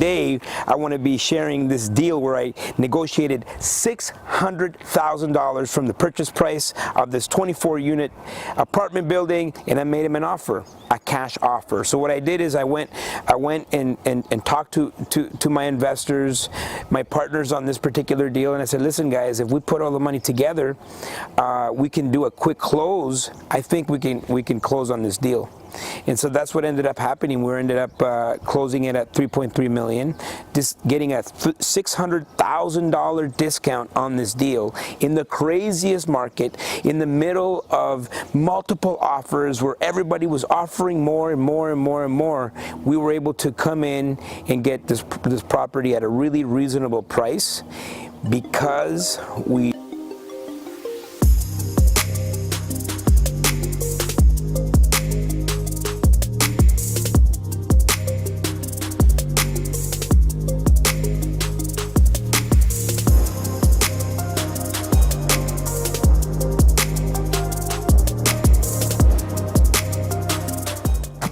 today I want to be sharing this deal where I negotiated $600,000 from the purchase price of this 24-unit apartment building, and I made him an offer, a cash offer. So what I did is I went and talked to my investors, my partners on this particular deal, and I said, listen guys, if we put all the money together, we can do a quick close. I think we can close on this deal. And so that's what ended up happening. We ended up closing it at $3.3 million, just getting a $600,000 discount on this deal in the craziest market, in the middle of multiple offers where everybody was offering more and more and more and more. We were able to come in and get this property at a really reasonable price because we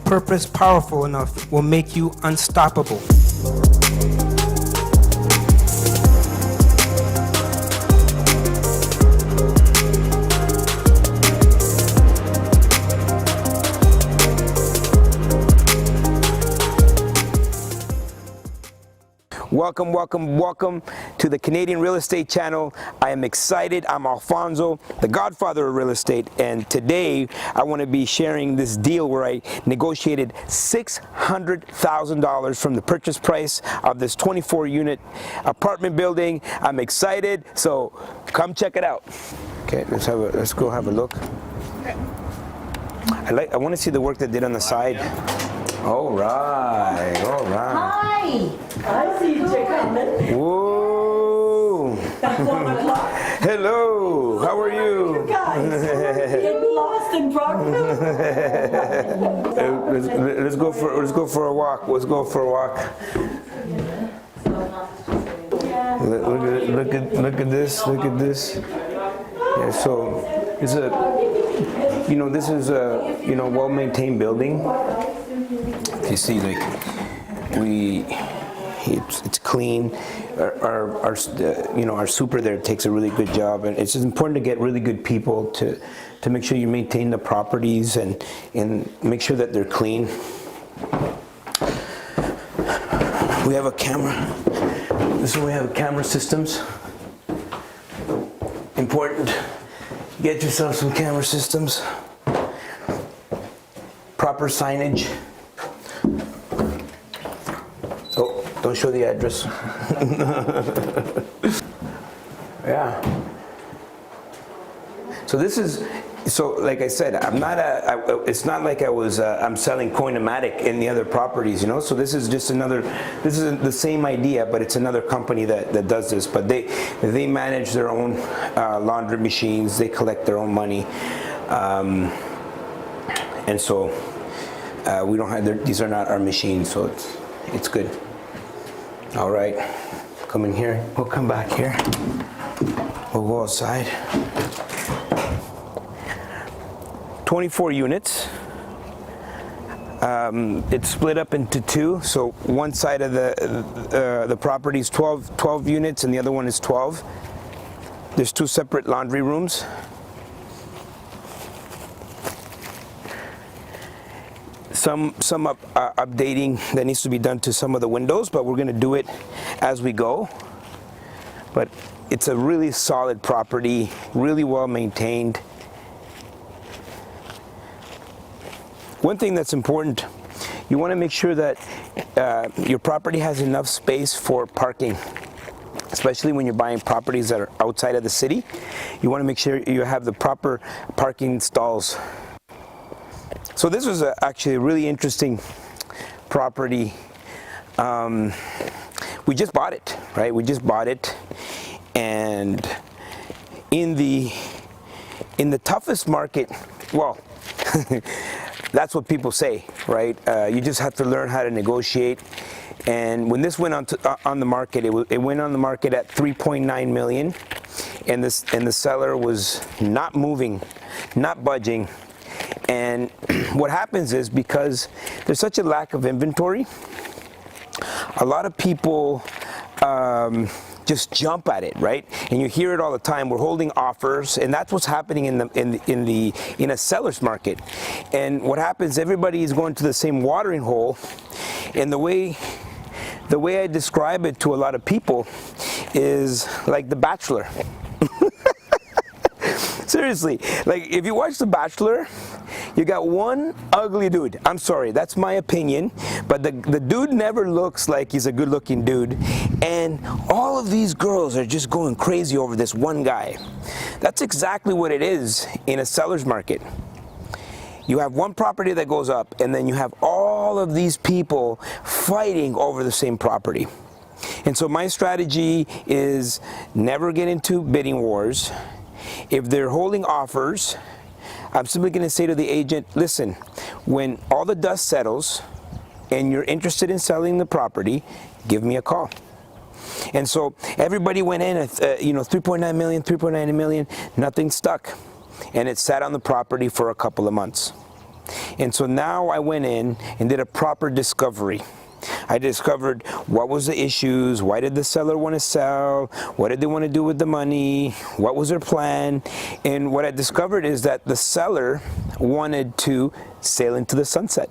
purpose powerful enough will make you unstoppable. Welcome, welcome, welcome to the Canadian Real Estate Channel. I am excited. I'm Alfonso, the godfather of real estate, and today I want to be sharing this deal where I negotiated $600,000 from the purchase price of this 24-unit apartment building. I'm excited, so come check it out. Okay, let's go have a look. I want to see the work they did on the side. All right, all right. Hi! I see you coming. Whoa! At 1 o'clock. Hello, how are you? Guys, getting lost in progress. Let's go for a walk. Let's go for a walk. Look at this. Look at this. Yeah, so it's this is a well-maintained building. You see, like it's clean. Our super there takes a really good job, and it's just important to get really good people to make sure you maintain the properties and make sure that they're clean. We have a camera. This is where we have camera systems. Important. Get yourself some camera systems. Proper signage. Oh, don't show the address. Yeah. So this is, like I said, it's not like I'm selling Coinomatic in the other properties, So this is just this is the same idea, but it's another company that does this. But they manage their own laundry machines. They collect their own money. And so we don't have, these are not our machines, so it's good. All right, come in here. We'll come back here. We'll go outside. 24 units. It's split up into two. So one side of the property is 12 units, and the other one is 12. There's two separate laundry rooms. Some updating that needs to be done to some of the windows, but we're going to do it as we go. But it's a really solid property, really well maintained. One thing that's important, you want to make sure that your property has enough space for parking, especially when you're buying properties that are outside of the city. You want to make sure you have the proper parking stalls. So this was actually a really interesting property. We just bought it, right? We just bought it, and in the toughest market, well, that's what people say, right? You just have to learn how to negotiate. And when this went on the market, it went on the market at $3.9 million, and the seller was not moving, not budging. And what happens is, because there's such a lack of inventory, a lot of people just jump at it, right? And you hear it all the time. We're holding offers, and that's what's happening in a seller's market. And what happens? Everybody is going to the same watering hole, and the way I describe it to a lot of people is like The Bachelor. Seriously, like if you watch The Bachelor, you got one ugly dude. I'm sorry, that's my opinion, but the dude never looks like he's a good-looking dude, and all of these girls are just going crazy over this one guy. That's exactly what it is in a seller's market. You have one property that goes up, and then you have all of these people fighting over the same property. And so my strategy is never get into bidding wars. If they're holding offers, I'm simply going to say to the agent, listen, when all the dust settles and you're interested in selling the property, give me a call. And so everybody went in at 3.9 million, 3.9 million, nothing stuck. And it sat on the property for a couple of months. And so now I went in and did a proper discovery. I discovered what was the issues, why did the seller want to sell, what did they want to do with the money, what was their plan, and what I discovered is that the seller wanted to sail into the sunset.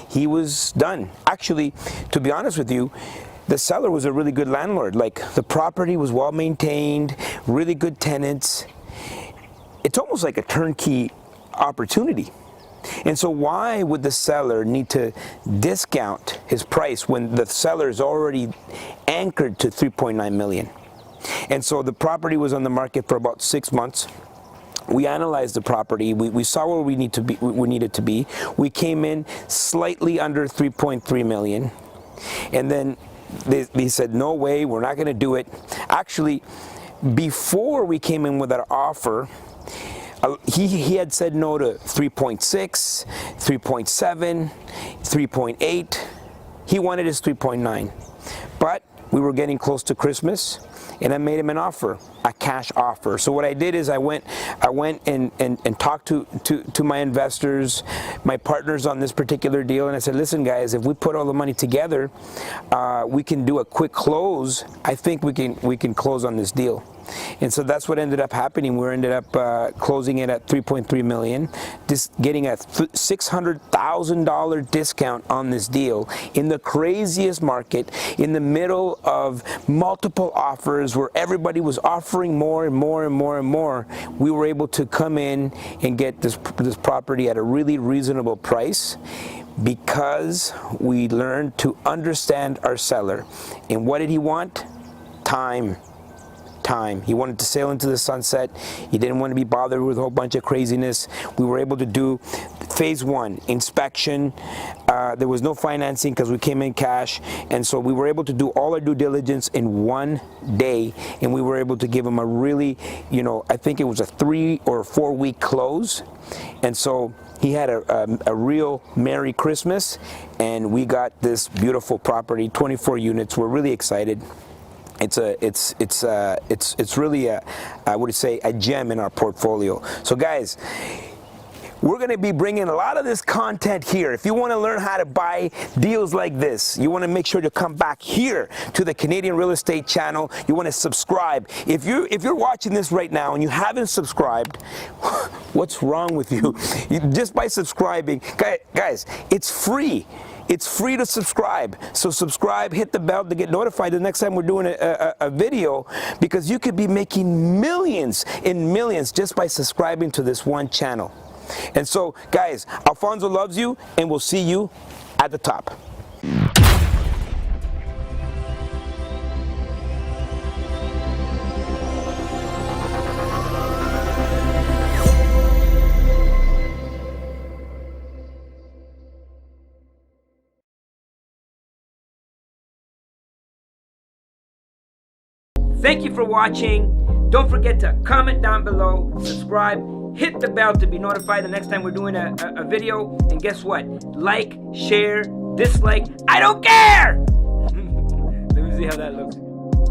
He was done. Actually, to be honest with you, the seller was a really good landlord. Like, the property was well maintained, really good tenants. It's almost like a turnkey opportunity. And so why would the seller need to discount his price when the seller is already anchored to 3.9 million? And so the property was on the market for about 6 months. We analyzed the property. We saw where we needed to be. We came in slightly under 3.3 million. And then they said, no way, we're not going to do it. Actually, before we came in with our offer, he had said no to 3.6, 3.7, 3.8. He wanted his 3.9. But we were getting close to Christmas, and I made him an offer, a cash offer. So what I did is I went and talked to my investors, my partners on this particular deal, and I said, listen guys, if we put all the money together, we can do a quick close. I think we can close on this deal. And so that's what ended up happening. We ended up closing it at 3.3 million, just getting a $600,000 discount on this deal in the craziest market, in the middle of multiple offers where everybody was offering more and more and more and more. We were able to come in and get this property at a really reasonable price, because we learned to understand our seller. And what did he want? Time. He wanted to sail into the sunset. He didn't want to be bothered with a whole bunch of craziness. We were able to do phase 1, inspection. There was no financing because we came in cash, and so we were able to do all our due diligence in 1 day, and we were able to give him a really, I think it was a 3 or 4 week close. And so he had a real Merry Christmas, and we got this beautiful property, 24 units. We're really excited. It's really I would say a gem in our portfolio. So guys, we're going to be bringing a lot of this content here. If you want to learn how to buy deals like this, you want to make sure to come back here to the Canadian Real Estate channel. You want to subscribe. If you're watching this right now and you haven't subscribed, what's wrong with you? Just by subscribing, guys, it's free. It's free to subscribe. So subscribe, hit the bell to get notified the next time we're doing a video, because you could be making millions and millions just by subscribing to this one channel. And so, guys, Alfonso loves you, and we'll see you at the top. Thank you for watching. Don't forget to comment down below, subscribe, hit the bell to be notified the next time we're doing a video. And guess what? Like, share, dislike, I don't care! Let me see how that looks.